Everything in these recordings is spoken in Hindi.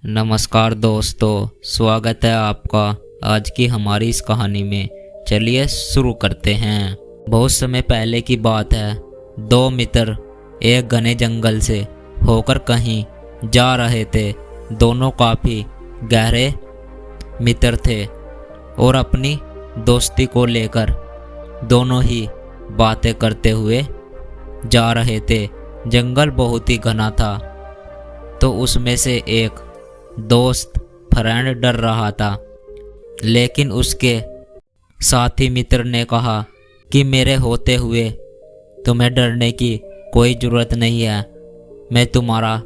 नमस्कार दोस्तों, स्वागत है आपका आज की हमारी इस कहानी में। चलिए शुरू करते हैं। बहुत समय पहले की बात है। दो मित्र एक घने जंगल से होकर कहीं जा रहे थे। दोनों काफ़ी गहरे मित्र थे और अपनी दोस्ती को लेकर दोनों ही बातें करते हुए जा रहे थे। जंगल बहुत ही घना था, तो उसमें से एक दोस्त फ्रेंड डर रहा था, लेकिन उसके साथी मित्र ने कहा कि मेरे होते हुए तुम्हें डरने की कोई ज़रूरत नहीं है। मैं तुम्हारा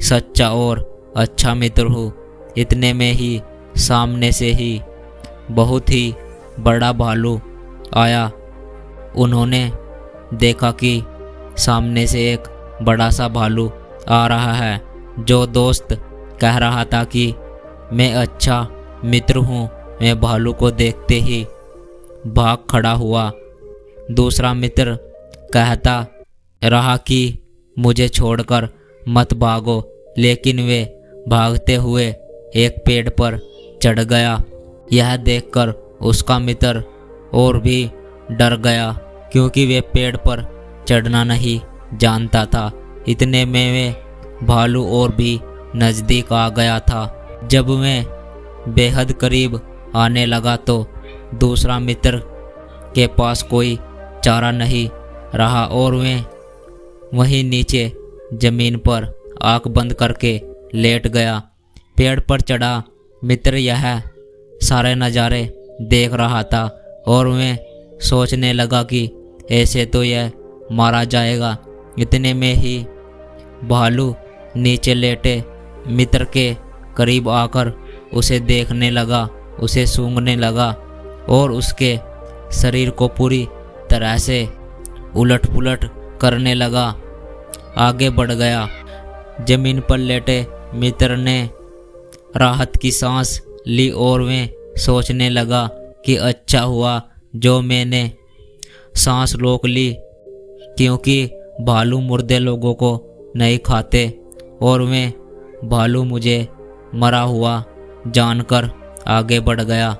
सच्चा और अच्छा मित्र हूँ। इतने में ही सामने से ही बहुत ही बड़ा भालू आया। उन्होंने देखा कि सामने से एक बड़ा सा भालू आ रहा है। जो दोस्त कह रहा था कि मैं अच्छा मित्र हूँ, मैं भालू को देखते ही भाग खड़ा हुआ। दूसरा मित्र कहता रहा कि मुझे छोड़कर मत भागो, लेकिन वे भागते हुए एक पेड़ पर चढ़ गया। यह देखकर उसका मित्र और भी डर गया, क्योंकि वे पेड़ पर चढ़ना नहीं जानता था। इतने में वे भालू और भी नज़दीक आ गया था। जब मैं बेहद करीब आने लगा तो दूसरा मित्र के पास कोई चारा नहीं रहा और मैं वहीं नीचे ज़मीन पर आँख बंद करके लेट गया। पेड़ पर चढ़ा मित्र यह सारे नज़ारे देख रहा था और मैं सोचने लगा कि ऐसे तो यह मारा जाएगा। इतने में ही भालू नीचे लेटे मित्र के करीब आकर उसे देखने लगा, उसे सूंघने लगा और उसके शरीर को पूरी तरह से उलट पुलट करने लगा। आगे बढ़ गया। जमीन पर लेटे मित्र ने राहत की सांस ली और मैं सोचने लगा कि अच्छा हुआ जो मैंने सांस रोक ली, क्योंकि भालू मुर्दे लोगों को नहीं खाते और मैं भालू मुझे मरा हुआ जानकर आगे बढ़ गया।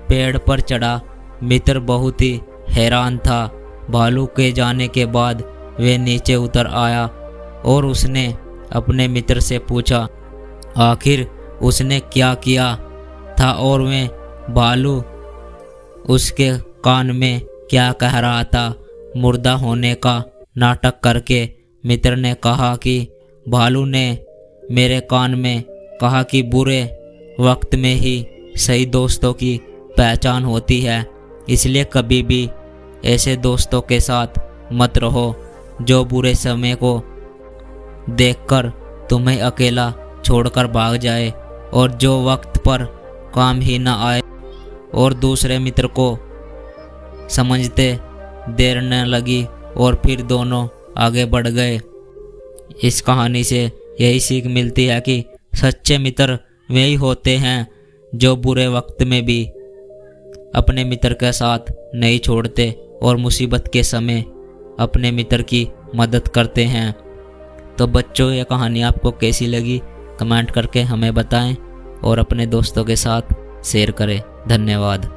पेड़ पर चढ़ा मित्र बहुत ही हैरान था। भालू के जाने के बाद वे नीचे उतर आया और उसने अपने मित्र से पूछा आखिर उसने क्या किया था और वे भालू उसके कान में क्या कह रहा था। मुर्दा होने का नाटक करके मित्र ने कहा कि भालू ने मेरे कान में कहा कि बुरे वक्त में ही सही दोस्तों की पहचान होती है, इसलिए कभी भी ऐसे दोस्तों के साथ मत रहो जो बुरे समय को देखकर तुम्हें अकेला छोड़कर भाग जाए और जो वक्त पर काम ही ना आए। और दूसरे मित्र को समझते देर न लगी और फिर दोनों आगे बढ़ गए। इस कहानी से यही सीख मिलती है कि सच्चे मित्र वे ही होते हैं जो बुरे वक्त में भी अपने मित्र के साथ नहीं छोड़ते और मुसीबत के समय अपने मित्र की मदद करते हैं। तो बच्चों, ये कहानी आपको कैसी लगी कमेंट करके हमें बताएं और अपने दोस्तों के साथ शेयर करें। धन्यवाद।